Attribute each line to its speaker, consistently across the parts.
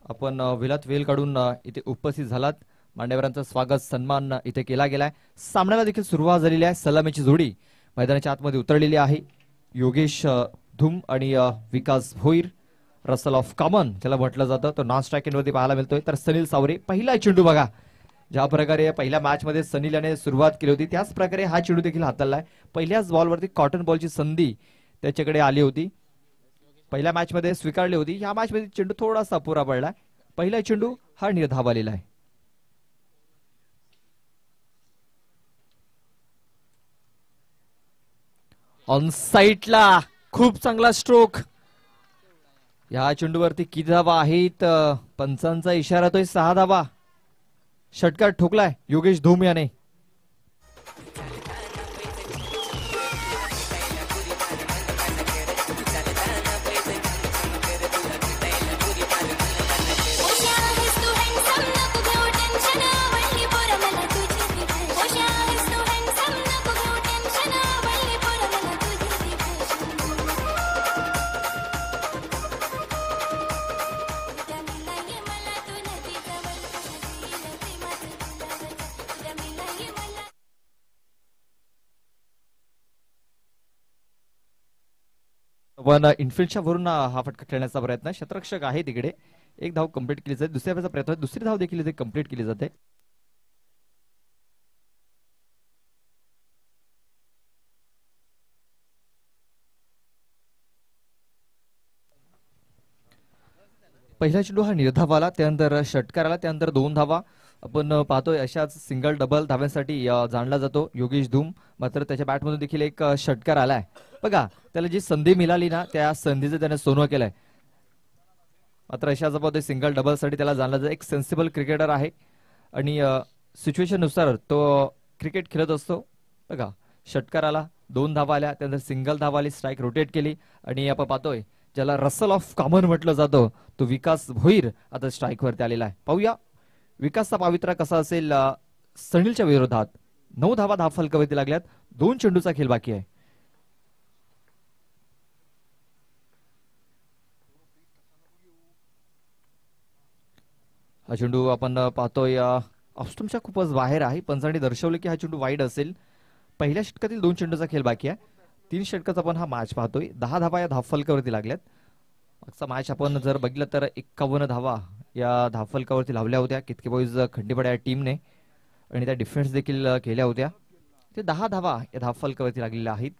Speaker 1: आपण वेलात वेल काढून इथे उपस्थित झालात. मान्यवरांचं स्वागत सन्मान इथे केला गेलाय. सामन्याला देखील सुरुवात झालेली आहे. सलामीची जोडी मैदानाच्या आतमध्ये उतरलेली आहे. योगेश धूम आणि विकास भोईर. रसल ऑफ कॉमन त्याला म्हटलं जातं, तो नॉन स्ट्राईक एंडवरती पाहायला मिळतोय. तर सनील सावरे पहिला चेंडू बघा, ज्या प्रकारे पहिल्या मॅच मध्ये सनील याने सुरुवात केली होती त्याच प्रकारे हा चेंडू देखील हाताळलाय. पहिल्याच बॉलवरती कॉटन बॉलची संधी त्याच्याकडे आली होती. पहिल्या मॅच मध्ये स्वीकारली होती. या मॅच मध्ये चेंडू थोडासा अपुरा पडला. पहिला चेंडू हा निर्धाव आलेला आहे. ऑन साईडला खूप चांगला स्ट्रोक. या चेंडूवरती किती धावा आहेत? पंचांचा इशारा तोय 6 धावा. षटकार ठोकलाय योगेश धूम याने. पण इनफिल्डच्या वरून हा फटका खेळण्याचा प्रयत्न. क्षेत्ररक्षक आहे तिकडे. एक धाव कंप्लीट केली जाते. दुसऱ्या प्रयत्न दुसरी धाव देखील इथे कंप्लीट केली जाते. पहिला चेंडू हा निर्धाव आला, त्यानंतर षटकार आला, त्यानंतर 2 धावा. आपण पाहतोय अशाच सिंगल डबल धाव्यांसाठी जाणला जातो योगेश धूम. मात्र त्याच्या बॅटमधून देखील एक षटकार आलाय. बघा, त्याला जी संधी मिळाली ना त्या संधीचं त्याने सोनं केलंय. मात्र अशा पद्धतीने सिंगल डबल साठी त्याला जाणला जातो. एक सेन्सिबल क्रिकेटर आहे आणि सिच्युएशन नुसार तो क्रिकेट खेळत असतो. बघा, षटकार आला, 2 धावा आल्या, त्यानंतर सिंगल धावा आली, स्ट्राईक रोटेट केली आणि आपण पाहतोय ज्याला रसल ऑफ कॉमन म्हटलं जातं तो विकास भोईर आता स्ट्राईक वरती आलेला आहे. पाहूया विकासचा पावित्रा कसा असेल सनीलच्या विरोधात. 9 धावा धाव फलकावरती लागल्यात. 2 चेंडूचा खेळ बाकी आहे. हा चेंडू आपण पाहतोय ऑफस्टम्पच्या खूपच बाहेर आहे. पंचांनी दर्शवले की हा चेंडू वाईड असेल. पहिल्या षटकातील 2 चेंडूचा खेळ बाकी आहे. 3 षटकाचा आपण हा मॅच पाहतोय. 10 धावा या धावफलकावरती लागल्यात. मागचा मॅच आपण जर बघितलं तर 51 धावा या धावफलकावरती लावल्या होत्या कितके बॉईज खंडीपडा या टीमने आणि त्या डिफेन्स देखील केल्या होत्या. ते 10 धावा या धावफलकावरती लागलेल्या आहेत.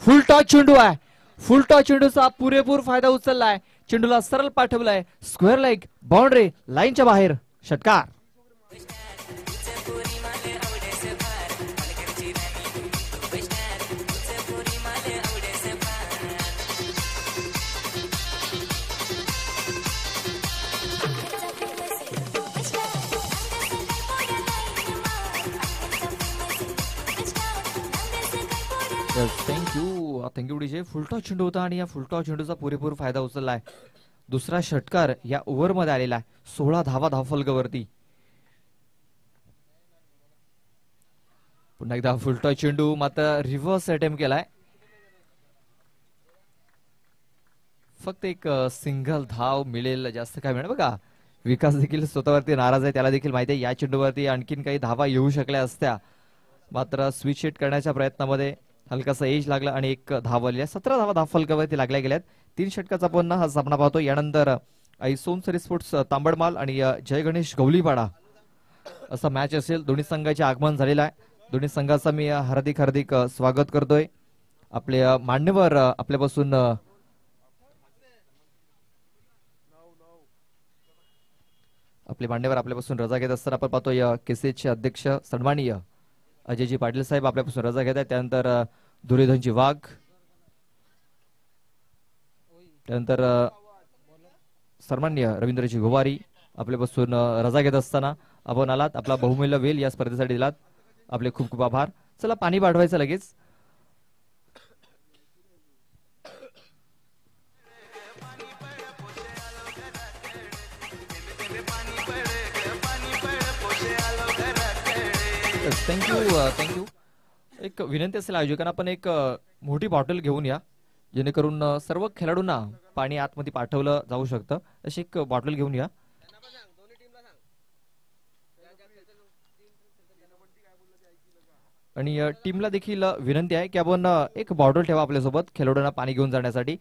Speaker 1: फुल टॉस चेंडू आहे. फुल टॉस चेंडूचा पुरेपूर फायदा उचललाय. चेंडूला सरळ पाठवलाय. स्क्वेअर लेग, बाउंड्री लाईनच्या बाहेर. षटकार. Thank you DJ. फुलटॉस चेंडू होता आणि या फुलटॉस चेंडूचा पुरेपूर फायदा उचललाय. दुसरा षटकार या ओव्हर मध्ये आलेला आहे. 16 धावा धावफलकावरती. पुन्हा एकदा फुलटॉस चेंडू, मात्र रिव्हर्स अटेम्प्ट केलाय. फक्त एक सिंगल धाव मिळेल, जास्त काय मिळेल. बघा, विकास देखील स्वतःवरती नाराज आहे. त्याला देखील माहिती आहे या चेंडूवरती आणखीन काही धावा येऊ शकल्या असत्या. मात्र स्विच हिट करण्याच्या प्रयत्नामध्ये हलकासा एज लागला आणि एक धाव आली. 17 धावा धावफलकावरती लागल्या गेल्यात. 3 षटकाचा आपण हा सामना पाहतो. यानंतर सोनसरी स्पोर्ट्स तांबडमाल आणि जय गणेश गवलीपाडा असा मॅच असेल. दोन्ही संघाचे आगमन झालेलं आहे. दोन्ही संघाचा मी हार्दिक स्वागत करतोय. आपले मान्यवर आपल्यापासून रजा घेत असताना आपण पाहतोय केसीचे अध्यक्ष सन्माननीय अजयजी पाटील साहेब आपल्यापासून रजा घेत आहेत. त्यानंतर दुर्योधनजी वाघ, त्यानंतर सन्माननीय रवींद्रजी गोवारी आपल्यापासून रजा घेत असताना आपण आलात. आपला बहुमूल्य वेल या स्पर्धेसाठी दिलात. आपले खूप खूप आभार. चला पाणी पाठवायचं लगेच. थँक्यू. एक विनंती असेल आयोजकांना, आपण एक मोठी बॉटल घेऊन या जेणेकरून सर्व खेळाडूंना पाणी आतमध्ये पाठवलं जाऊ शकतं. अशी एक बॉटल घेऊन या. आणि टीमला देखील विनंती आहे की आपण एक बॉटल ठेवा आपल्यासोबत खेळाडूंना पाणी घेऊन जाण्यासाठी.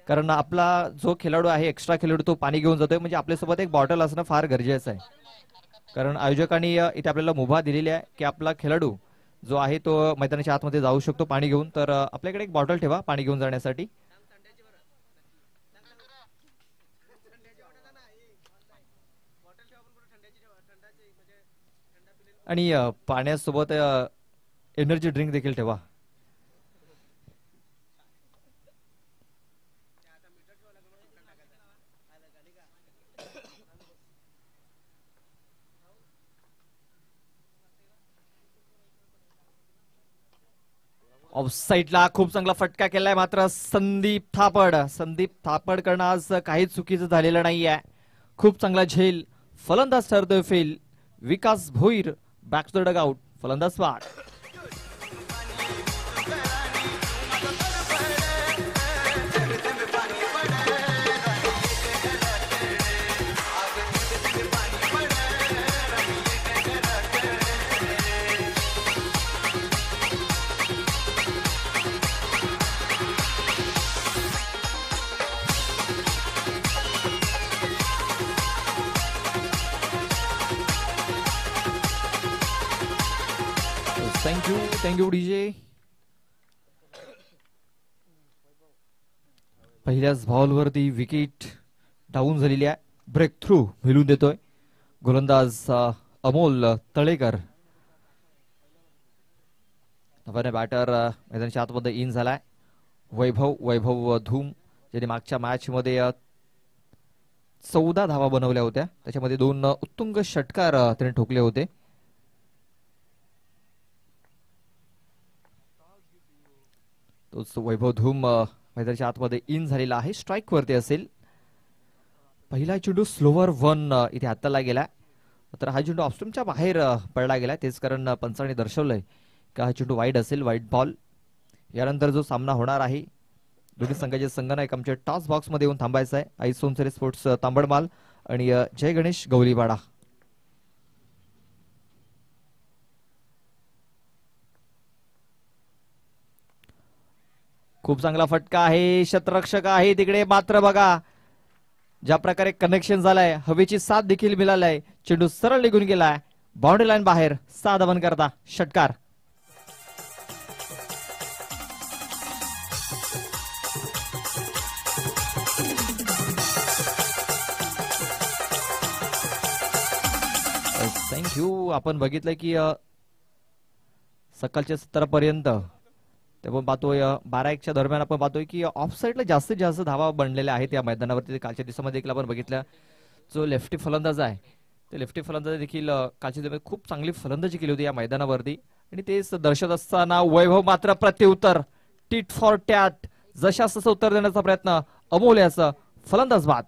Speaker 1: कारण आपला जो खेळाडू आहे, एक्स्ट्रा खेळाडू, तो पाणी घेऊन जातोय, म्हणजे आपल्यासोबत एक बॉटल असणं फार गरजेचं आहे. कारण आयोजकांनी इथे आपल्याला मुभा दिलेली आहे की आपला खेळाडू जो आहे तो मैदानाच्या आतमध्ये जाऊ शकतो पाणी घेऊन. तर आपल्याकडे एक बॉटल ठेवा पाणी घेऊन जाण्यासाठी. आणि पाण्यासोबत एनर्जी ड्रिंक देखील ठेवा. ऑफ साईडला खूप चांगला फटका केलाय मात्र संदीप थापड करणं आज काहीच चुकीचं झालेलं नाहीये. खूप चांगला झेल. फलंदाज ठरतोय फेल. Vikas Bhoir back to the dugout. फलंदाज बाद. Thank you DJ. पहिल्याच बॉलवरती विकेट डाऊन झालेली आहे. ब्रेक थ्रू मिळून देतोय गोलंदाज अमोल तळेकर. नव्याने बॅटर मैदानाच्या आतमध्ये इन झालाय वैभव धूम, ज्याने मागच्या मॅच मध्ये 14 धावा बनवल्या होत्या. त्याच्यामध्ये 2 उत्तुंग षटकार त्याने ठोकले होते. तोच वैभव धूम मैदानाच्या आतमध्ये इन झालेला आहे. स्ट्राईक वरती असेल. पहिला चेंडू स्लोवर 1 इथे हाताला गेला. तर हा चेंडू ऑफस्टंपच्या बाहेर पडला गेला. तेच कारण पंचांनी दर्शवलंय की हा चेंडू वाईड असेल, वाईड बॉल. यानंतर जो सामना होणार आहे, दोन्ही संघाचे संघनायक आमच्या टॉस बॉक्स मध्ये येऊन थांबायचं आहे. आई सोनसरे स्पोर्ट्स तांबडमाल आणि जय गणेश गौलीवाडा. खूप चांगला फटका आहे. शतरक्षक आहे तिकडे, मात्र बघा ज्या प्रकारे कनेक्शन झालंय, हवेची साथ देखील मिळालाय. चेंडू सरळ निघून गेलाय बाउंड्री लाईन बाहेर. 6 धावन करता षटकार. थँक्यू. आपण बघितलं की सकाळच्या 17 पर्यंत ते आपण पाहतोय 12-1च्या दरम्यान आपण पाहतोय की ऑफ साईडला जास्तीत जास्त धावा बनलेल्या आहेत या मैदानावरती. कालच्या दिवसामध्ये देखील आपण बघितलं जो लेफ्टी फलंदाज आहे, ते लेफ्टी फलंदाज देखील कालच्या दिवसामध्ये खूप चांगली फलंदाजी केली होती या मैदानावरती. आणि तेच दर्शक असताना वैभव मात्र प्रत्युत्तर टीट फॉर टॅट जशास तसं उत्तर देण्याचा प्रयत्न. अमोल याचं फलंदाज बाद.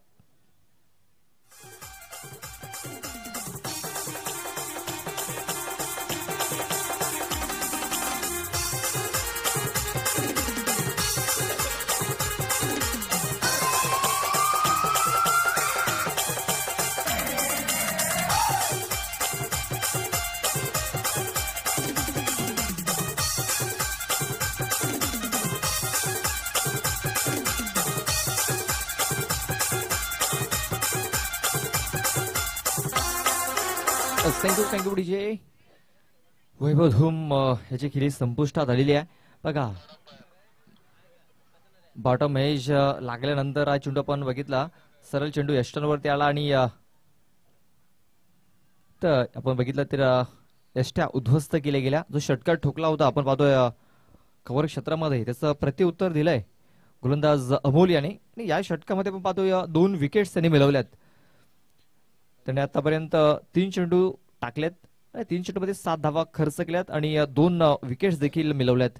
Speaker 1: Thank you DJ. वैभव धूम याची खेळी संपुष्टात आलेली आहे. बघा बॉटम एज लागल्यानंतर हा चेंडू आपण बघितला, सरळ चेंडू एस्टनवरती आला आणि तर आपण बघितलं तर एस्ट्या उद्ध्वस्त केल्या गेल्या. जो षटकार ठोकला होता आपण पाहतोय कव्हर क्षेत्रामध्ये, त्याचं प्रत्युत्तर दिलंय गोलंदाज अमोल याने. आणि या षटकामध्ये आपण पाहतोय 2 विकेट्स त्यांनी मिळवल्यात. त्याने आतापर्यंत 3 चेंडू टाकलेत. 3 चेंडूमध्ये 7 धावा खर्च केल्यात आणि 2 विकेट्स देखील मिळवल्यात.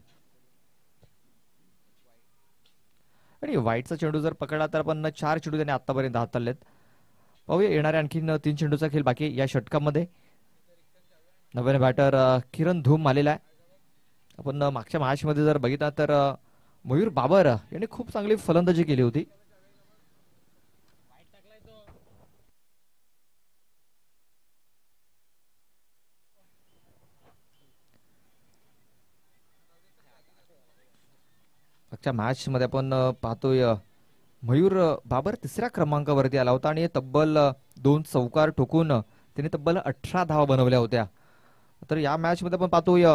Speaker 1: आणि वाईटचा चेंडू जर पकडला तर आपण 4 चेंडू त्याने आतापर्यंत हाताळलेत. पाहूया येणाऱ्या आणखीन 3 चेंडूचा खेळ बाकी या षटकामध्ये. नव्याने बॅटर किरण धूम आलेला आहे. आपण मागच्या मॅच मध्ये जर बघितला तर मयूर बाबर यांनी खूप चांगली फलंदाजी केली होती. आजच्या मॅच मध्ये आपण पाहतोय मयूर बाबर तिसऱ्या क्रमांकावरती आला होता आणि तब्बल 2 चौकार ठोकून त्याने तब्बल 18 धावा बनवल्या होत्या. तर या मॅच मध्ये आपण पाहतोय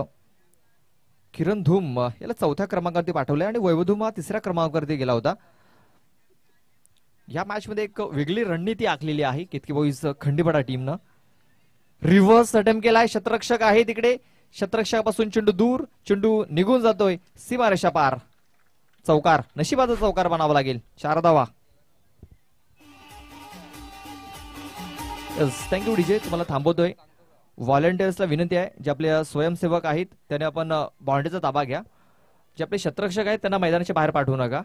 Speaker 1: किरण धूम याला 4थ्या क्रमांकावरती पाठवले आणि वैभव हा 3ऱ्या क्रमांकावरती गेला होता. या मॅच मध्ये एक वेगळी रणनीती आखलेली आहे केतकी बॉईज खंडीपडा टीमनं. रिव्हर्स अटेम्प्ट केलाय, शतरक्षक आहे तिकडे, शतरक्षकापासून चेंडू दूर, चेंडू निघून जातोय सीमारेषा पार. चौकार, नशिबाचा चौकार बनावा लागेल. 4 धावा. थँक्यू डीजे, तुम्हाला थांबवतोय. व्हॉलेंटियर्सला विनंती आहे, जे आपले स्वयंसेवक आहेत त्याने आपण बाउंड्रीचा ताबा घ्या. जे आपले शतरक्षक आहेत त्यांना मैदानाच्या बाहेर पाठवू नका.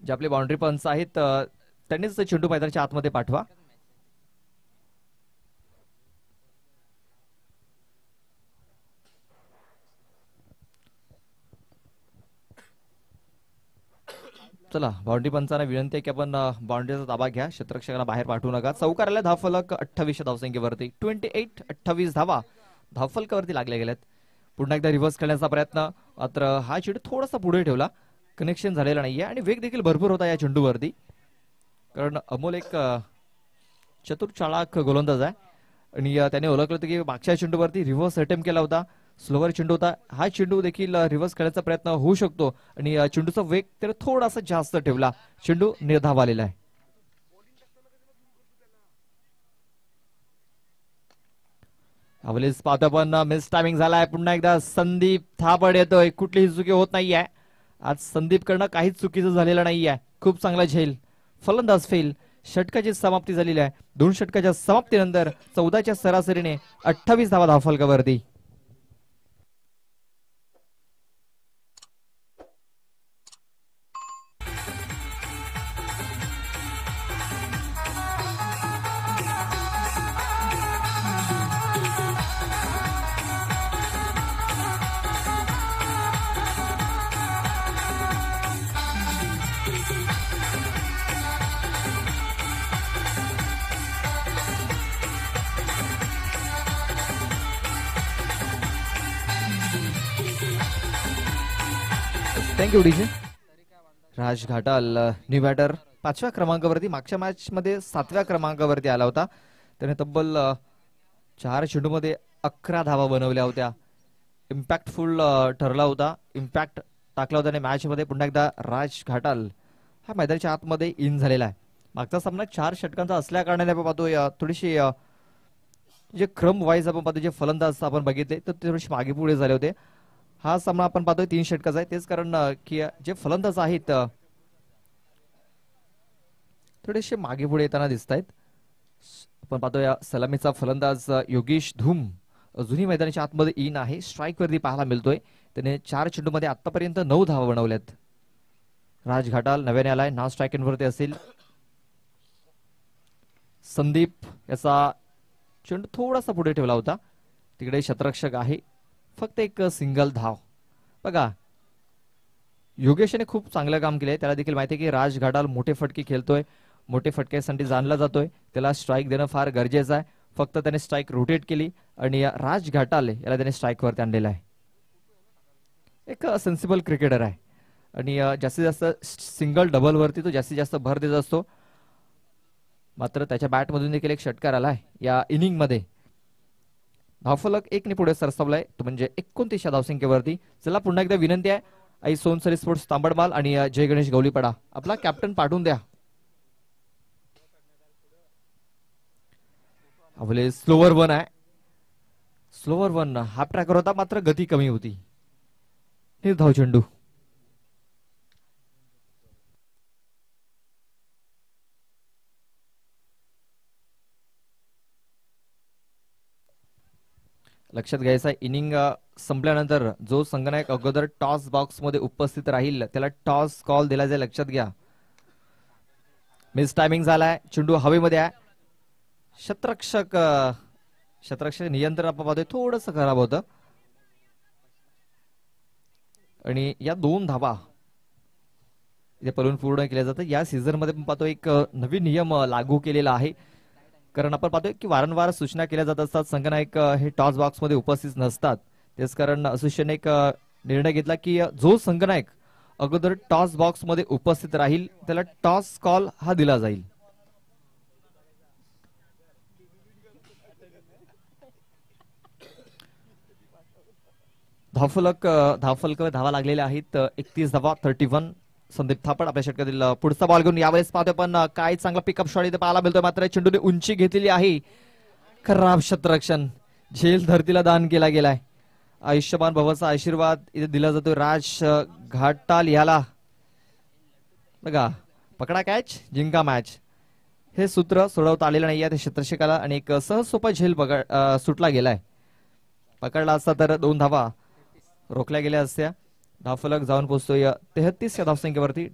Speaker 1: जे आपले बाउंड्री पंच आहेत त्यांनीच चेंडू मैदानाच्या आतमध्ये पाठवा. चला, बाउंड्री पंचांना विनंती आहे की आपण बाउंड्रीचा ताबा घ्या, शतरक्षकाला बाहेर पाठवू नका. चौकाराला धावफलक 28 धावसंख्येवरती 28 धावा धावफलकावरती लागल्या गेल्यात. पुन्हा एकदा रिव्हर्स खेळण्याचा प्रयत्न, मात्र हा चेंडू थोडासा पुढे ठेवला, कनेक्शन झालेला नाहीये आणि वेग देखील भरपूर होता या चेंडूवरती, कारण अमोल एक चतुर चालाक गोलंदाज आहे आणि त्याने ओळखलं होतं की मागच्या चेंडूवरती रिव्हर्स अटेम्प्ट केला होता, स्लोवर चेंडू होता. हा चेंडू देखील रिव्हर्स खेळण्याचा प्रयत्न होऊ शकतो आणि चेंडूचा वेग त्याने थोडासा जास्त ठेवला, चेंडू निर्धाव आलेला आहे. अवलेस पाहतो पण मिस टायमिंग झालाय. पुन्हा एकदा संदीप थापड येतोय, कुठलीही चुकी होत नाहीये आज. संदीप कडनं काहीच चुकीचं झालेलं नाहीये. खूप चांगला झेल, फलंदाज फेल. षटकाची समाप्ती झालेली आहे. 2 षटकाच्या समाप्तीनंतर 14च्या सरासरीने 28 धावा धावफलकावरती. Thank you DJ. Raj Ghatal new batter 5व्या क्रमांकावरती, मागच्या मॅच मध्ये 7व्या क्रमांकावरती आला होता. त्याने तब्बल 4 चेंडूमध्ये 11 धावा बनवल्या होत्या. इम्पॅक्टफुल ठरला होता, इम्पॅक्ट टाकला होता मॅच मध्ये. पुन्हा एकदा राज घाटाल हा मैदानाच्या आतमध्ये इन झालेला आहे. मागचा सामना 4 षटकांचा असल्या कारणाने आपण पाहतोय थोडीशी जे क्रम वाईज आपण पाहतो, जे फलंदाज आपण बघितले तर ते थोडेसे मागे पुढे झाले होते. हा सामना आपण पाहतोय 3 षटकाचा आहे, तेच कारण की जे फलंदाज आहेत थोडेसे मागे पुढे येताना दिसत आहेत. आपण पाहतोय सलामीचा फलंदाज योगेश धूम अजूनही मैदानाच्या आतमध्ये इन आहे, स्ट्राईक वरती पाहायला मिळतोय. त्याने 4 चेंडूमध्ये आतापर्यंत 9 धावा बनवल्यात. राज घाटाल नव्याने आलाय, नाव स्ट्राईक वरती असेल. संदीप याचा चेंडू थोडासा पुढे ठेवला होता, तिकडे शतरक्षक आहे, फक्त एक सिंगल धाव. बघा, योगेशने खूप चांगलं काम केलंय. त्याला देखील माहिती आहे की राज घाटाल मोठे फटके खेळतोय, मोठे फटक्यासाठी जाणला जातोय, त्याला स्ट्राईक देणं फार गरजेचं आहे. फक्त त्याने स्ट्राईक रोटेट केली आणि राज घाटाल याला त्याने स्ट्राईक वरती आणलेला आहे. एक सेन्सिबल क्रिकेटर आहे आणि जास्तीत जास्त सिंगल डबल वरती तो जास्तीत जास्त भर देत असतो. मात्र त्याच्या बॅटमधून देखील एक षटकार आलाय या इनिंग मध्ये. धावफलक 1 ने पुढे सरसावलाय, तो म्हणजे 29 धावसंख्येवरती. चला, पुन्हा एकदा विनंती आहे, आई सोनसरी स्पोर्ट्स तांबडमाल आणि जय गणेश गवलीपडा आपला कॅप्टन पाठवून द्या. आपले स्लोवर वन आहे, स्लोवर वन हाफ ट्रॅकर होता, मात्र गती कमी होती. निर्धाव चेंडू. लक्षात घ्यायचा, इनिंग संपल्यानंतर जो संघनायक अगोदर टॉस बॉक्स मध्ये उपस्थित राहील त्याला टॉस कॉल दिला जाईल, लक्षात घ्या. मिस टायमिंग झालाय, चेंडू हवेमध्ये आहे. शतरक्षक नियंत्रण आपण पाहतोय थोडंसं खराब होतं. आणि या 2 धावा इथे पळून पूर्ण केल्या जातात. या सीझन मध्ये आपण पाहतो एक नवीन नियम लागू केलेला आहे. कारण आपण पाहतोय की वारंवार सूचना केल्या जात असतात, संघनायक हे टॉस बॉक्स मध्ये उपस्थित नसतात. त्याच कारण असोसिएशनने एक निर्णय घेतला की जो संघनायक अगोदर टॉस बॉक्स मध्ये उपस्थित राहील त्याला टॉस कॉल हा दिला जाईल. धावफलक धावा लागलेल्या आहेत 31 धावा 31. संदीप थापड आपल्या षटकातील पुढचा बॉल घेऊन यावेळेस पाहतोय पण काय चांगला पिकअप शॉट इथे पाहायला मिळतोय. मात्र चेंडूने उंची घेतलेली आहे. खराब क्षेत्ररक्षण, झेल धरतीला दान केला गेलाय. आयुष्यमान भवाचा आशीर्वाद इथे दिला जातोय राज घाटाल याला. बघा, पकडा कॅच जिंका मॅच हे सूत्र सोडवता आलेलं नाही त्या क्षेत्ररक्षकाला आणि एक सहज सोपा झेल सुटला गेलाय. पकडला असता तर 2 धावा रोखल्या गेल्या असत्या. धावफलक जाऊन पोहोचतोय 33 या धावसंख्येवरती.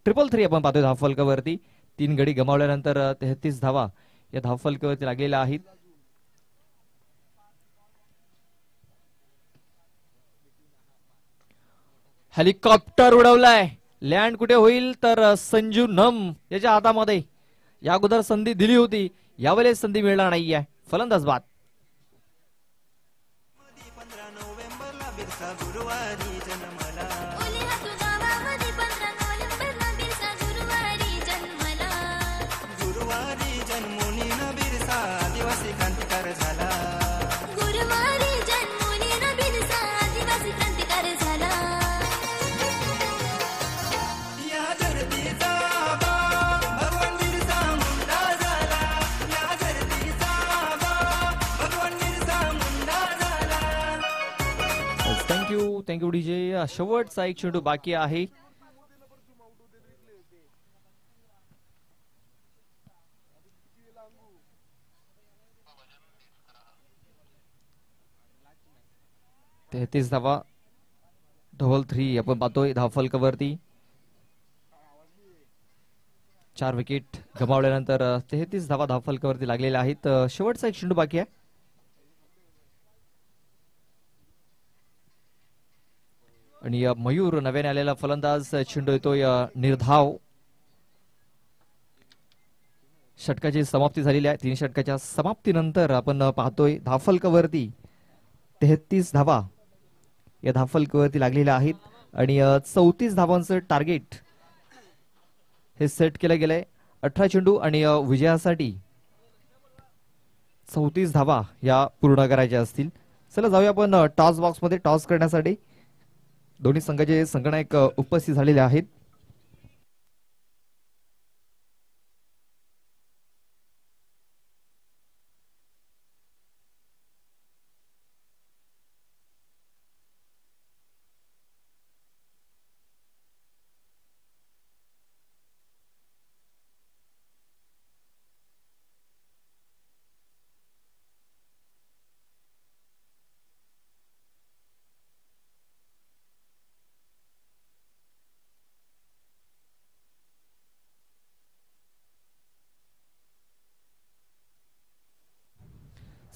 Speaker 1: 3-3 आपण पाहतोय धावफलकावरती. 3 गडी गमावल्यानंतर 33 धावा या धावफलकावरती लागलेल्या आहेत. हेलिकॉप्टर उडवलाय. लँड कुठे होईल तर संजू नम याच्या हातामध्ये. या अगोदर संधी दिली होती, यावेळेस संधी मिळणार नाहीये. फलंदाज बाद. Thank you DJ. शेवटचा एक चेंडू बाकी आहे. तेहतीस धावा 3 आपण पाहतोय धावफलकावरती. 4 विकेट गमावल्यानंतर 33 धावा धावफलकावरती लागलेल्या आहेत. शेवटचा एक चेंडू बाकी आहे. आणि मयूर नव्याने आलेला फलंदाज. चेंडू येतोय निर्धाव. षटकाची समाप्ती झालेली आहे. 3 षटकाच्या समाप्तीनंतर आपण पाहतोय धावफलकावरती 33 धावा या धावफलकावरती लागलेल्या आहेत. आणि 34 धावांचं टार्गेट हे सेट केलं गेलंय. 18 चेंडू आणि विजयासाठी 34 धावा या पूर्ण करायच्या असतील. चला जाऊया आपण टॉस बॉक्स मध्ये टॉस करण्यासाठी. दोन्ही संघाचे संघनायक उपस्थित झालेले आहेत.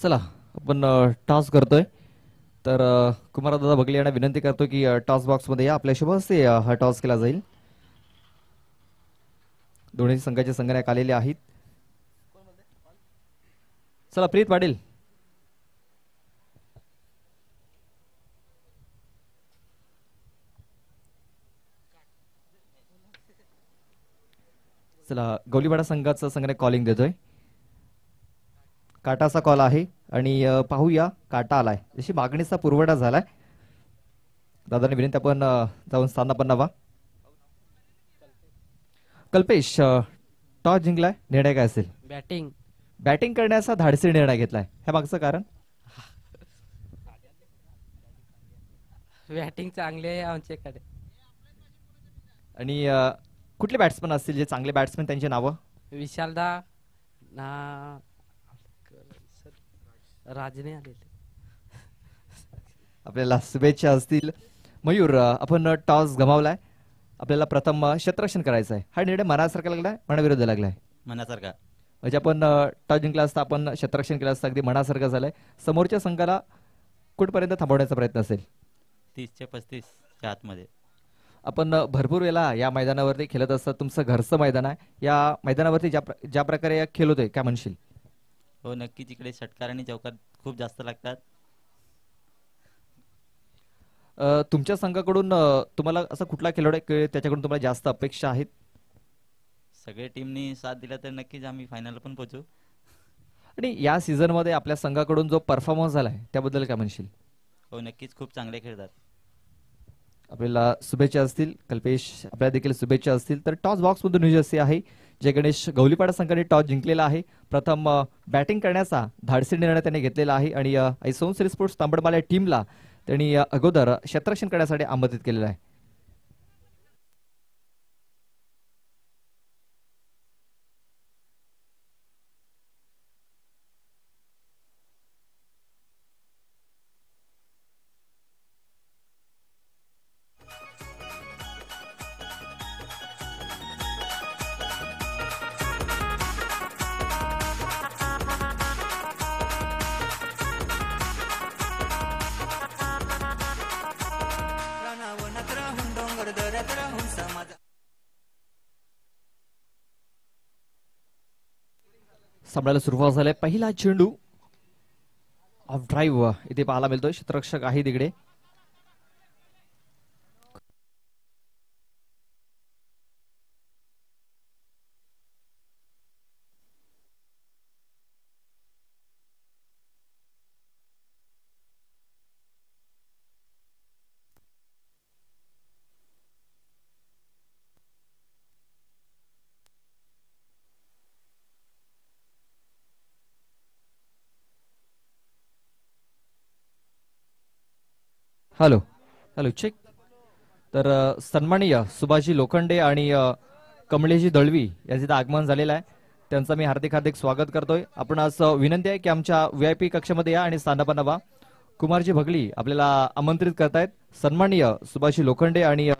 Speaker 1: चला आपण टॉस करतोय. तर कुमारदादा बगले यांना विनंती करतो की टॉस बॉक्स मध्ये या. आपल्या शुभ हस्ते हा टॉस केला जाईल. दोन्ही संघाचे संघनायक आलेले आहेत. चला प्रीत पाटील. चला गौलीवाडा संघाचा संघनायक कॉलिंग देतोय. काटाचा कॉल आहे आणि पाहूया काटा आलाय. जशी मागणीचा पुरवठा झालाय. दादाने विनंती आपण जाऊन स्थान पण नवा. कल्पेश टॉस जिंकलाय, निर्णय काय असेल? बॅटिंग करण्याचा धाडसी निर्णय घेतलाय. ह्या मागचं कारण?
Speaker 2: बॅटिंग चांगली आहे आमच्याकडे.
Speaker 1: आणि कुठले बॅट्समन असतील जे चांगले बॅट्समन, त्यांची नावं?
Speaker 2: विशालदा राजने आलेले.
Speaker 1: आपल्याला शुभेच्छा असतील. मयूर, आपण टॉस गमावलाय. आपल्याला प्रथम क्षेत्ररक्षण करायचं आहे. हा निर्णय मनासारखा लागलाय, मनाविरुद्ध लागलाय?
Speaker 3: मनासारखा.
Speaker 1: म्हणजे आपण टॉस जिंकला असता, आपण क्षेत्ररक्षण केलं असतं, अगदी मनासारखं झालंय. समोरच्या संघाला कुठपर्यंत थांबवण्याचा प्रयत्न असेल?
Speaker 3: 30 ते 35 त्या आतमध्ये.
Speaker 1: आपण भरपूर वेळा या मैदानावरती खेळत असतात, तुमचं घरचं मैदान आहे, या मैदानावरती ज्या प्रकारे खेळ होतोय काय म्हणशील?
Speaker 3: हो नक्कीच, इकडे षटकार आणि चौकार खूप जास्त लागतात.
Speaker 1: तुमच्या संघाकडून तुम्हाला असा कुठला खेळाडू आहे की त्याच्याकडून तुम्हाला जास्त अपेक्षा आहेत?
Speaker 3: सगळे टीमनी साथ दिला तर नक्कीच आम्ही फायनल पण पोहोचू.
Speaker 1: आणि या सीझन मध्ये आपल्या संघाकडून जो परफॉर्मन्स झालाय त्याबद्दल काय म्हणशील?
Speaker 3: हो नक्कीच, खूप चांगले खेळतात.
Speaker 1: आपल्याला शुभेच्छा असतील कल्पेश, आपल्याला देखील शुभेच्छा असतील. तर टॉस बॉक्स मधून न्यूज असे आहे जे गणेश गवलीपाडा संघाने टॉस जिंकलेला आहे. प्रथम बॅटिंग करण्याचा धाडसी निर्णय त्यांनी घेतलेला आहे आणि सोनसरी स्पोर्ट्स तांबडमाला टीमला त्यांनी अगोदर क्षेत्ररक्षण करण्यासाठी आमंत्रित केलेलं आहे. सामन्याला सुरुवात झाली. पहिला चेंडू ऑफ ड्राईव्ह इथे पाहायला मिळतोय. क्षेत्ररक्षक आहे तिकडे. Hello hello check. तर सन्माननीय सुभाषजी लोखंडे आणि कमलेशजी दळवी यांचे इथं आगमन झालेलं आहे. त्यांचं मी हार्दिक हार्दिक स्वागत करतोय. आपण आज विनंती आहे की आमच्या VIP कक्षामध्ये या आणि स्थानापन्न व्हा. कुमारजी भगली आपल्याला आमंत्रित करतायत. सन्माननीय सुभाषजी लोखंडे आणि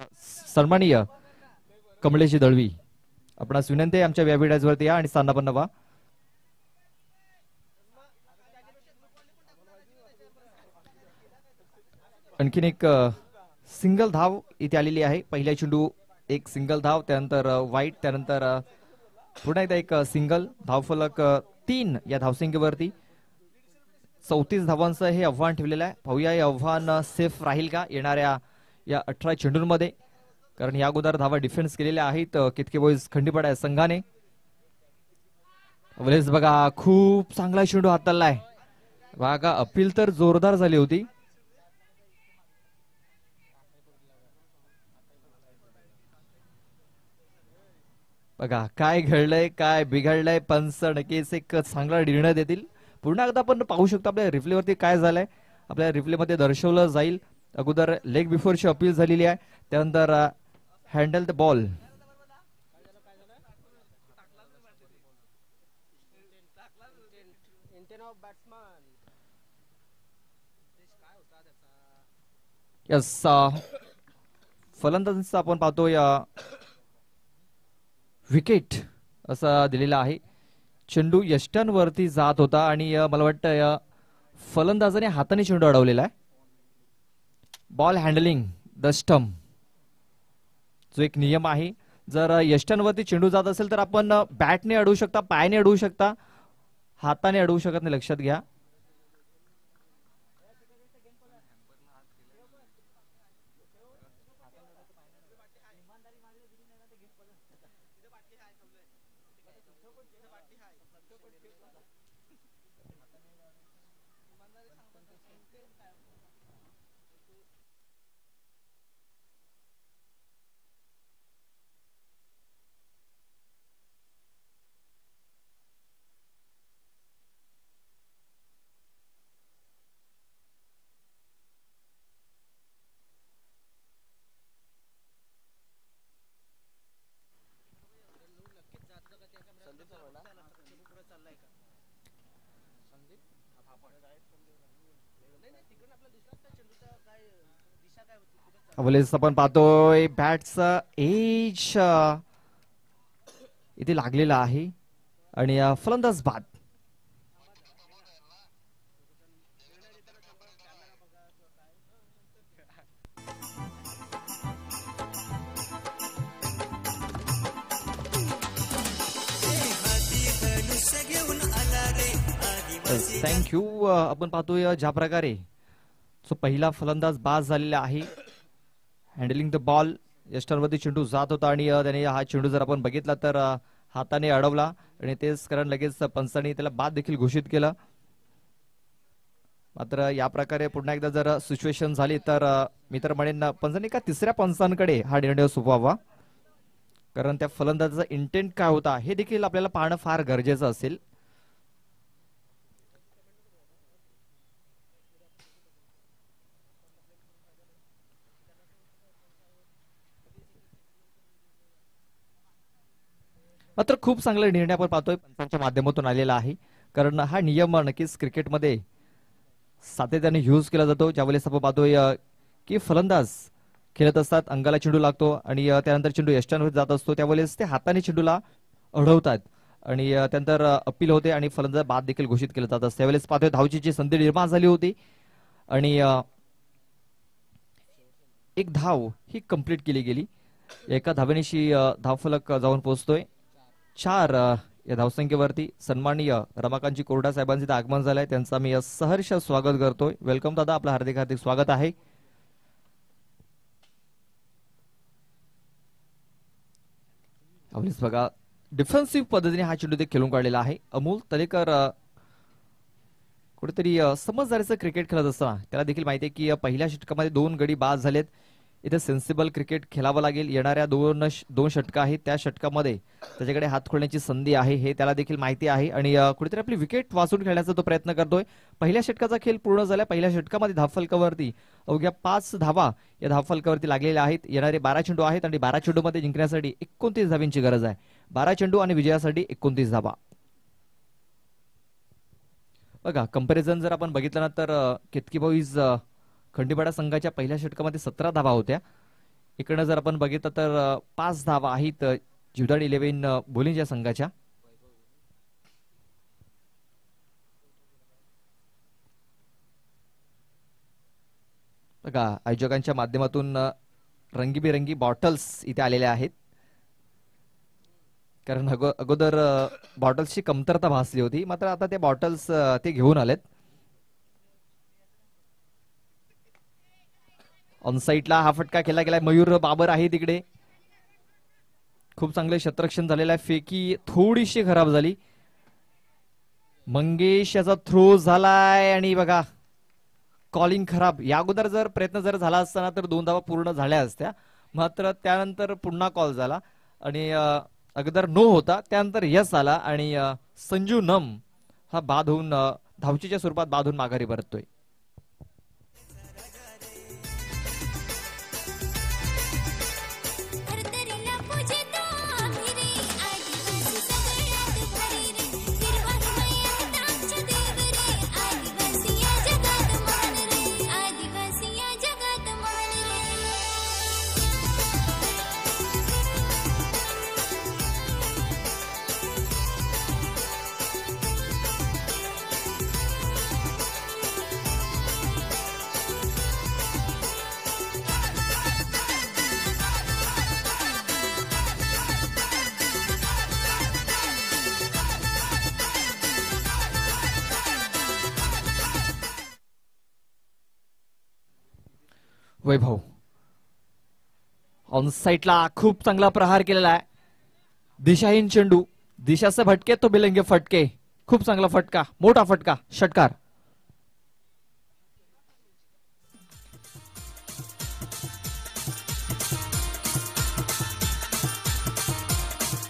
Speaker 1: सन्माननीय कमलेशजी दळवी, आपण आज विनंती आहे आमच्या VIP डायसवरती या आणि स्थानापन्न व्हा. आणखीन एक सिंगल धाव इथे आलेली आहे. पहिल्या चेंडू एक सिंगल धाव, त्यानंतर वाईट, त्यानंतर पुन्हा एकदा एक सिंगल. धावफलक 3 या धावसंख्येवरती. 34 धावांचं हे आव्हान ठेवलेलं आहे. पाहूया हे आव्हान सेफ राहील का येणाऱ्या या 18 चेंडूंमध्ये, कारण या अगोदर धावा डिफेन्स केलेल्या आहेत कितके बॉईज खंडीपाडा या संघाने. वेळेस बघा खूप चांगला चेंडू हाताळलाय बघा. अपील तर जोरदार झाली होती. बघा काय घडलंय काय बिघडलंय. पंच नक्कीच एक चांगला निर्णय देतील. पुन्हा एकदा आपण पाहू शकतो आपल्या रिप्लेवरती काय झालंय. आपल्या रिप्लेमध्ये दर्शवलं जाईल. अगोदर लेग बिफोरची अपील झालेली आहे, त्यानंतर हँडल द बॉल. यस, फलंदाजांचा आपण पाहतोय विकेट असा दिलेला आहे. चेंडू यष्ट्यांवरती जात होता आणि मला वाटतं फलंदाजाने हाताने चेंडू अडवलेला आहे. बॉल हँडलिंग द स्टंप जो एक नियम आहे. जर यष्ट्यांवरती चेंडू जात असेल तर आपण बॅटने अडवू शकता, पायाने अडवू शकता, हाताने अडवू शकत नाही, लक्षात घ्या. अवलेस आपण पाहतोय बॅटचा एज इथे लागलेला आहे आणि फलंदाज बाद. थँक्यू. आपण पाहतोय ज्या प्रकारे जो पहिला फलंदाज बाद झालेला आहे, हँडलिंग द बॉल यष्टरवरती चेंडू जात होता आणि त्याने हा चेंडू जर आपण बघितला तर हाताने अडवला आणि तेच कारण लगेच पंचांनी त्याला बाद देखील घोषित केलं. मात्र या प्रकारे पुन्हा एकदा जर सिच्युएशन झाली तर मी तर म्हणेन पंचांनी का तिसऱ्या पंचांकडे हा निर्णय सोपवावा, कारण त्या फलंदाजाचा इंटेंट काय होता हे देखील आपल्याला पाहणं फार गरजेचं असेल. मात्र खूप चांगला निर्णय आपण पाहतोय पंचांच्या माध्यमातून आलेला आहे, कारण हा नियम नक्कीच क्रिकेटमध्ये सातत्याने यूज केला जातो. ज्यावेळेस आपण पाहतोय की फलंदाज खेळत असतात, अंगाला चेंडू लागतो आणि त्यानंतर चेंडू यष्टांवर जात असतो, त्यावेळेस ते हाताने चेंडूला अडवतात आणि त्यानंतर अपील होते आणि फलंदाज बाद देखील घोषित केलं जातात. त्यावेळेस पाहतोय धावचीची संधी निर्माण झाली होती आणि एक धाव ही कंप्लीट केली गेली. एका धावेनिशी धावफलक जाऊन पोहोचतोय 4 या धावसंख्येवरती. सन्माननीय रमाकांतजी कोरडा साहेबांचे इथं आगमन झालंय, त्यांचा मी सहर्ष स्वागत करतोय. वेलकम दादा, आपलं हार्दिक हार्दिक स्वागत आहे. आपलीच बघा डिफेन्सिव्ह पद्धतीने हा चेंडू ते खेळून काढलेला आहे. अमोल तलेकर कुठेतरी समजदारीचं क्रिकेट खेळत असताना त्याला देखील माहिती आहे की पहिल्या षटकामध्ये 2 गडी बाद झालेत. इथे सेन्सिबल क्रिकेट खेळावं लागेल. येणाऱ्या दोन षटकं आहेत, त्या षटकामध्ये त्याच्याकडे हात खोलण्याची संधी आहे हे त्याला देखील माहिती आहे आणि कुठेतरी आपली विकेट वाचून खेळण्याचा तो प्रयत्न करतोय. पहिल्या षटकाचा खेळ पूर्ण झाला. पहिल्या षटकामध्ये धावफलकावरती अवघ्या 5 धावा या धावफलकावरती लागलेल्या आहेत. येणारे 12 चेंडू आहेत आणि 12 चेंडू मध्ये जिंकण्यासाठी 29 धावांची गरज आहे. 12 चेंडू आणि विजयासाठी 29 धावा. बघा कंपॅरिझन जर आपण बघितलं ना तर केतकी बॉईज खंडीपाडा संघाच्या पहिल्या षटकामध्ये 17 धावा होत्या. इकडनं जर आपण बघितलं तर 5 धावा आहेत जीवदान 11 बोलिंच्या संघाच्या. बघा आयोजकांच्या माध्यमातून रंगीबेरंगी बॉटल्स इथे आलेल्या आहेत, कारण अगोदर बॉटल्सची कमतरता भासली होती, मात्र आता ते बॉटल्स ते घेऊन आलेत. ऑनसाईटला हा फटका केला गेलाय. मयूर बाबर आहे तिकडे. खूप चांगले क्षेत्ररक्षण झालेलं आहे. फेकी थोडीशी खराब झाली. मंगेश याचा थ्रो झालाय आणि बघा कॉलिंग खराब. या अगोदर जर प्रयत्न जर झाला असताना तर 2 धावा पूर्ण झाल्या असत्या, मात्र त्यानंतर पुन्हा कॉल झाला आणि अगोदर नो होता, त्यानंतर यस आला आणि संजू नम हा बाद होऊन धावचीच्या स्वरूपात बाद होऊन माघारी परततोय. वैभव ऑन साइडला खूप चांगला प्रहार केलेला आहे. दिशाहीन चेंडू, दिशा से भटके तो बिलेंगे फटके. खूप चांगला फटका, मोठा फटका, षटकार.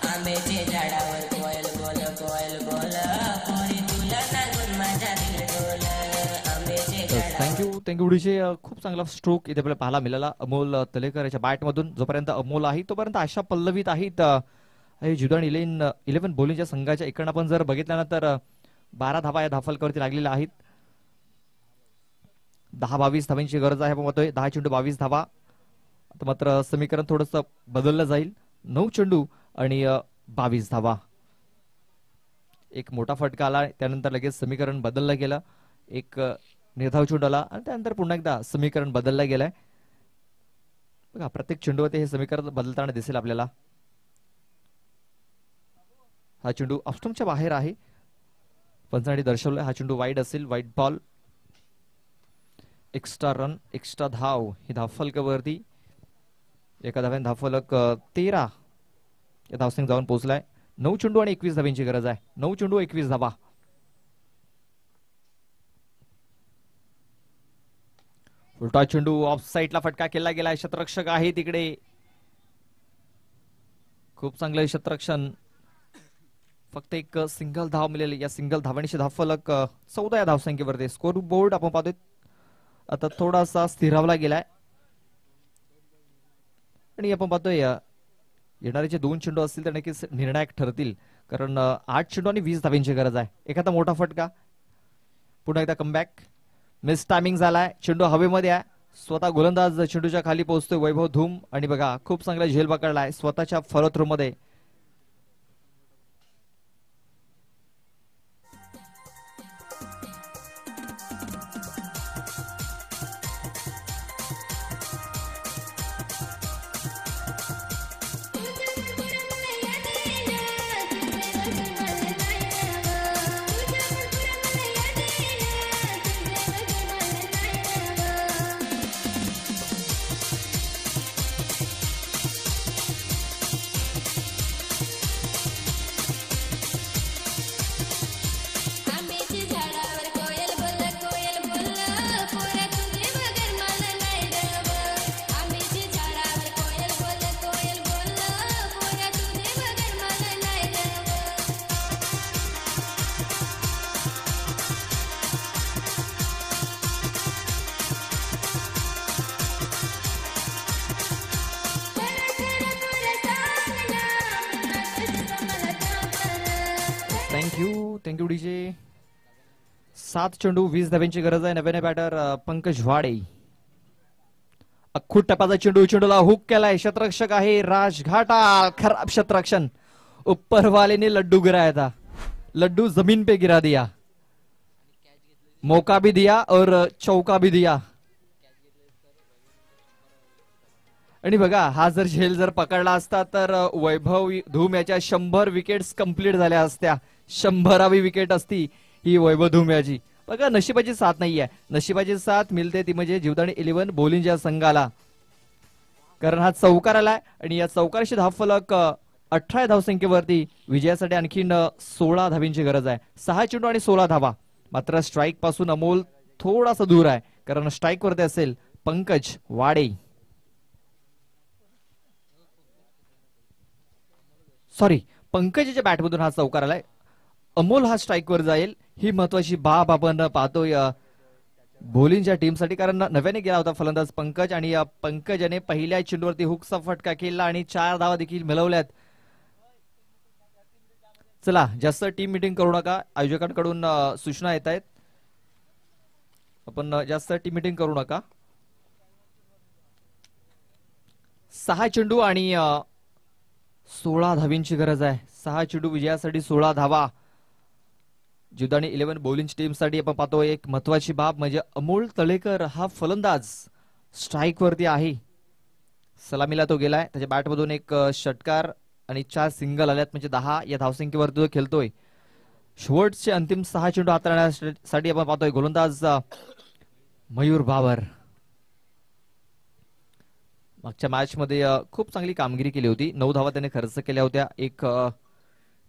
Speaker 4: आंब्याच्या झाडावर कोयल बोल कोयल बोल कोरी तुला सांगून माझ्या दिल डोल.
Speaker 1: थँक्यू उडीचे खूप चांगला स्ट्रोक इथे आपल्याला पाहायला मिळाला अमोल तलेकर याच्या बॅट मधून. जोपर्यंत अमोल आहे तोपर्यंत आशा पल्लवीत आहेत जीवदान 11 बोलिंगच्या संघाच्या. इकडनं आपण जर बघितलं ना तर 12 धावा या धावफलकावरती लागलेल्या आहेत. 10-22 धावांची गरज आहे. आपण म्हणतोय 10 चेंडू 22 धावा. मात्र समीकरण थोडस बदललं जाईल. 9 चेंडू आणि 22 धावा. एक मोठा फटका आला, त्यानंतर लगेच समीकरण बदललं गेलं. एक निर्धाव चेंडू आला आणि त्यानंतर पुन्हा एकदा समीकरण बदललं गेलंय. बघा प्रत्येक चेंडूवरती हे समीकरण बदलताना दिसेल आपल्याला. हा चेंडू ऑफस्टंपच्या बाहेर आहे. पंचांनी दर्शवलं हा चेंडू वाईड असेल, wide ball. Extra run, extra धाव ही धावफलकावरती. एका धाव्याने धावफलक 13 या धावसंख्या जाऊन पोहोचलाय. 9 चेंडू आणि 21 धावांची गरज आहे. 9 चेंडू 21 धावा. उलटा चेंडू ऑफ साईडला फटका केला गेला. शतरक्षक आहे तिकडे. खूप चांगलं शतरक्षण. फक्त एक सिंगल धाव मिळेल. या सिंगल धावांची धावफलक 14 या धावसंख्येवरती. स्कोर बोर्ड आपण पाहतोय आता थोडासा स्थिरावला गेलाय आणि आपण पाहतोय येणारे जे 2 चेंडू असतील ते नक्कीच निर्णायक ठरतील, कारण 8 चेंडू आणि 20 धावांची गरज आहे. एखादा मोठा फटका. पुन्हा एकदा कमबॅक. मिस टायमिंग झालाय. चेंडू हवेमध्ये आहे. स्वतः गोलंदाज चेंडूच्या खाली पोहोचतोय वैभव धूम आणि बघा खूप चांगला झेल पकडलाय स्वतःच्या फॉलो थ्रो मध्ये. Thank you DJ. 7 चेंडू 20 धाव्यांची गरज आहे. नव्याने बॅटर पंकज वाडे. अख्खूट टपाचा चेंडू. चेंडूला हुक केलाय. शतरक्षक आहे राजघाटा. खराब शतरक्षण. ऊपर वाले ने लड्डू गिराया था. लड्डू जमीन पे गिरा दिया. मौका भी दिया और चौका भी दिया. आणि बघा हा जर झेल जर पकडला असता तर वैभव धूम याच्या 100 विकेट्स कंप्लीट झाल्या असत्या. 100वी विकेट असती ही वैभव धूम याची. बघा नशिबाची साथ नाहीये. नशिबाची साथ मिळते ती म्हणजे जीवदानी 11 बॉलिंग या संघाला, कारण हा चौकार आलाय आणि या चौकाराची धावफलक 18 धावसंख्येवरती. विजयासाठी आणखीन 16 धावींची गरज आहे. 6 चेंडू आणि 16 धावा. मात्र स्ट्राईक पासून अमोल थोडासा दूर आहे, कारण स्ट्राईक वरती असेल पंकज वाडे. सॉरी, पंकजच्या बॅटमधून हा चौकार आलाय. अमोल हा स्ट्राईक वर जाईल ही महत्वाची बाब आपण पाहतोय बॉलिंगच्या टीमसाठी, कारण नव्याने गेला होता फलंदाज पंकज आणि या पंकजने पहिल्या चेंडूवरती हुकचा फटका केला आणि 4 धावा देखील मिळवल्यात. चला जास्त टीम मीटिंग करू नका. आयोजकांकडून सूचना येत आहेत. आपण जास्त टीम मीटिंग करू नका. 6 चेंडू आणि 16 धावींची गरज आहे. 6 चेंडू विजयासाठी 16 धावा. जीवदानी 11 बॉलिंग टीम साठी आपण पाहतो एक महत्वाची बाब म्हणजे अमोल तळेकर हा फलंदाज स्ट्राईक वरती आहे. सलामीला तो गेलाय. त्याच्या बॅटमधून एक षटकार आणि 4 सिंगल आल्यात, म्हणजे 10 या धावसंख्येवरती तो खेळतोय. शेवटचे अंतिम 6 चेंडू हाताळण्यासाठी आपण पाहतोय गोलंदाज मयूर बाबर. मागच्या मॅच मध्ये खूप चांगली कामगिरी केली होती. 9 धावा त्याने खर्च केल्या होत्या. 1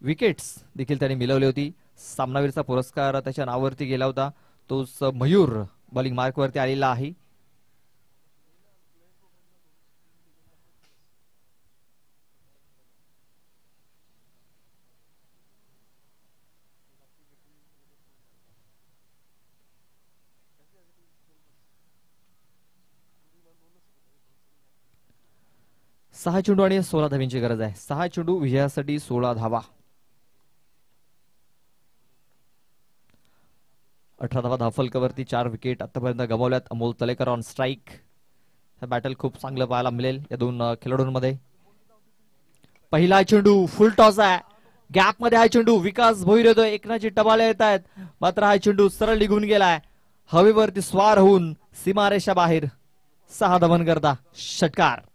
Speaker 1: विकेट्स देखील त्याने मिळवली होती. सामनावीरचा पुरस्कार त्याच्या नावावरती गेला होता. तोच मयूर बॉलिंग मार्क वरती आलेला आहे. सहा चेंडू आणि 16 धावींची गरज आहे. 6 चेंडू विजयासाठी 16 धावा. 18 धावा धावफलकावरती. 4 विकेट आतापर्यंत गमावल्यात. Amol Talekar on strike. हे बॅटल खूप चांगलं पाहायला मिळेल या 2 खेळाडूंमध्ये. पहिला चेंडू फुल टॉस आहे. गॅप मध्ये हा चेंडू. विकास भोईर येतोय. एकनाची टबाले येत आहेत, मात्र हा चेंडू सरळ निघून गेलाय. हवेवरती स्वार होऊन सीमारेषा बाहेर. 6 धावन करता षटकार.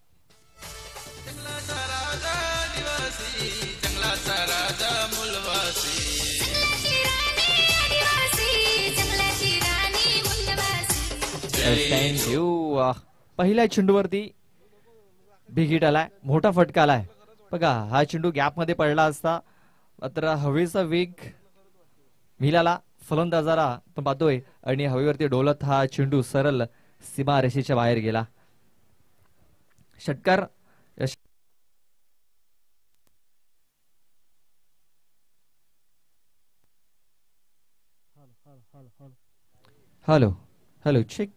Speaker 1: थँक्यू. पहिल्या चेंडूवरती बिग हिट आलाय, मोठा फटका आलाय. बघा हा चेंडू गॅप मध्ये पडला असता मात्र हवेचा वेग मिळाला फलंदाजाला पण पाहतोय आणि हवेवरती डोलत हा चेंडू सरळ सीमा रेषेच्या बाहेर गेला. षटकार. Hello hello check.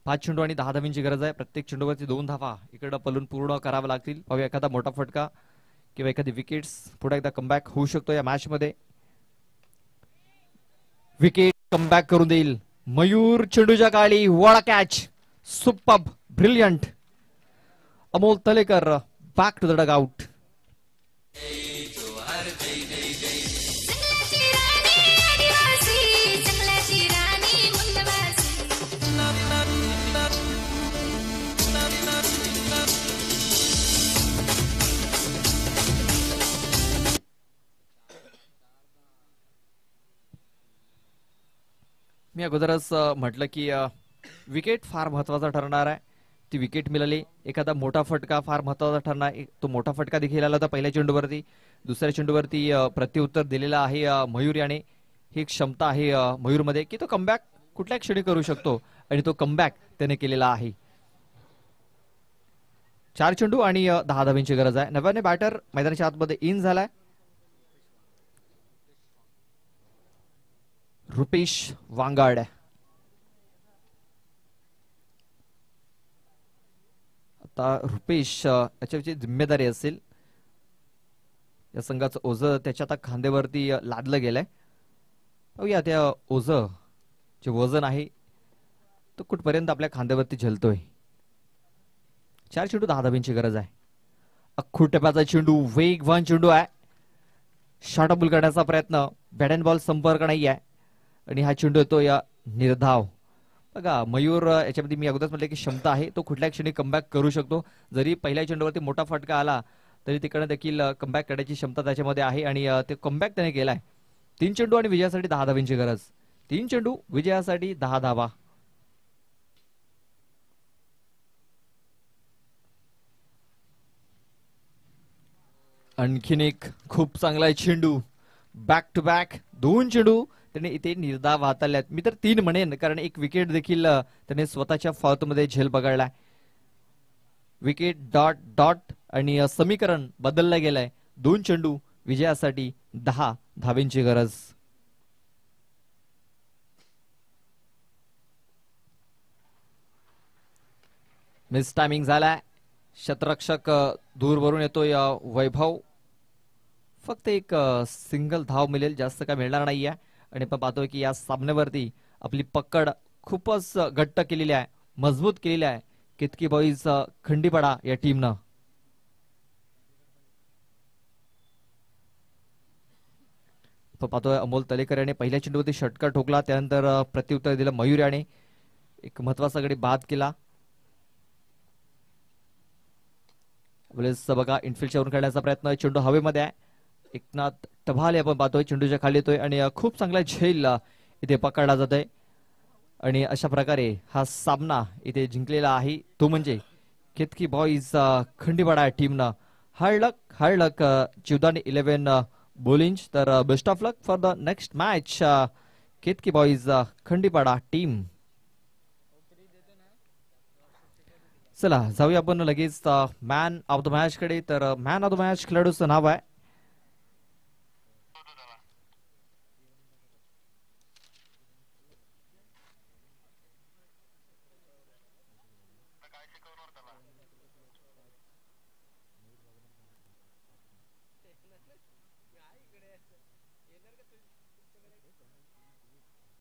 Speaker 1: 5 चेंडू आणि 10 धावांची गरज आहे. प्रत्येक चेंडूवरती 2 धावा इकडं पलून पूर्ण करावा लागतील. पाहूया एखादा मोठा फटका किंवा एखादी विकेट्स पुढे एकदा कमबॅक होऊ शकतो या मॅच मध्ये. विकेट कमबॅक करून देईल मयूर. चेंडूच्या काळी वडा catch. Superb brilliant. Amol Talekar back to the dugout. मी अगोदरच म्हटलं की विकेट फार महत्वाचा ठरणार आहे. ती विकेट मिळाली. एखादा मोठा फटका फार महत्वाचा ठरणार. तो मोठा फटका देखील आला होता पहिल्या चेंडूवरती. दुसऱ्या चेंडूवरती प्रत्युत्तर दिलेला आहे मयूर याने. ही क्षमता आहे मयूरमध्ये की तो कमबॅक कुठल्या क्षणी करू शकतो आणि तो कमबॅक त्याने केलेला आहे. 4 चेंडू आणि 10 धावांची गरज आहे. नव्याने बॅटर मैदानाच्या आतमध्ये इन झालाय. रुपेश वांगाड. आता रुपेश याच्याची जिम्मेदारी असेल. या संघाचं ओझं त्याच्या आता खांद्यावरती लादलं गेलंय. या त्या ओझं जे वजन आहे तो कुठपर्यंत आपल्या खांद्यावरती झेलतोय. 4 चेंडू 10 धावांची गरज आहे. अख्खू टप्प्याचा चेंडू वेगवान चेंडू आहे. शॉर्टबॉल करण्याचा प्रयत्न. बॅट अँड बॉल संपर्क नाही आहे आणि हा चेंडू येतो या निर्धाव. बघा मयूर याच्यामध्ये मी अगोदरच म्हटलं की क्षमता आहे. तो कुठल्या क्षणी कमबॅक करू शकतो. जरी पहिल्या चेंडूवरती मोठा फटका आला तरी तिकडे देखील कमबॅक करण्याची क्षमता त्याच्यामध्ये आहे आणि ते कमबॅक त्याने केलाय. 3 चेंडू आणि विजयासाठी 10 धावांची गरज. 3 चेंडू विजयासाठी 10 धावा. आणखीन एक खूप चांगला चेंडू. बॅक टू बॅक 2 चेंडू त्याने इथे निर्धाव हाताळल्यात. मी तर 3 म्हणेन कारण एक विकेट देखील त्याने स्वतःच्या फॉर्तमध्ये झेल पकडलाय. विकेट डॉट डॉट आणि समीकरण बदललं गेलंय. 2 चेंडू विजयासाठी 10 धावांची गरज. मिस टायमिंग झालाय. शतरक्षक दूरवरून येतोय वैभव. फक्त एक सिंगल धाव मिळेल, जास्त काय मिळणार नाहीये. आणि आपण पाहतोय की या सामन्यावरती आपली पकड खूपच घट्ट केलेली आहे, मजबूत केलेली आहे केतकी बॉईज खंडीपाडा या टीमनं. आपण पाहतोय अमोल तलेकर याने पहिल्या चेंडूवरती षटकार ठोकला. त्यानंतर प्रत्युत्तर दिलं मयूर याने. एक महत्वाचा गडी बाद केला. बघा इनफिल्डच्या वरून खेळण्याचा प्रयत्न. चेंडू हवेमध्ये आहे. एकनाथ टभाले आपण पाहतोय चेंडूच्या खाली येतोय आणि खूप चांगला झेल इथे पकडला जातोय. आणि अशा प्रकारे हा सामना इथे जिंकलेला आहे तो म्हणजे केतकी बॉईज खंडीपाडा टीमनं. Hard luck Jivdani 11 bowling. तर best of luck for the next match Ketaki boys Khandipada team. चला जाऊया आपण लगेच मॅन ऑफ द मॅच कडे. तर मॅन ऑफ द मॅच खेळाडूचं नाव आहे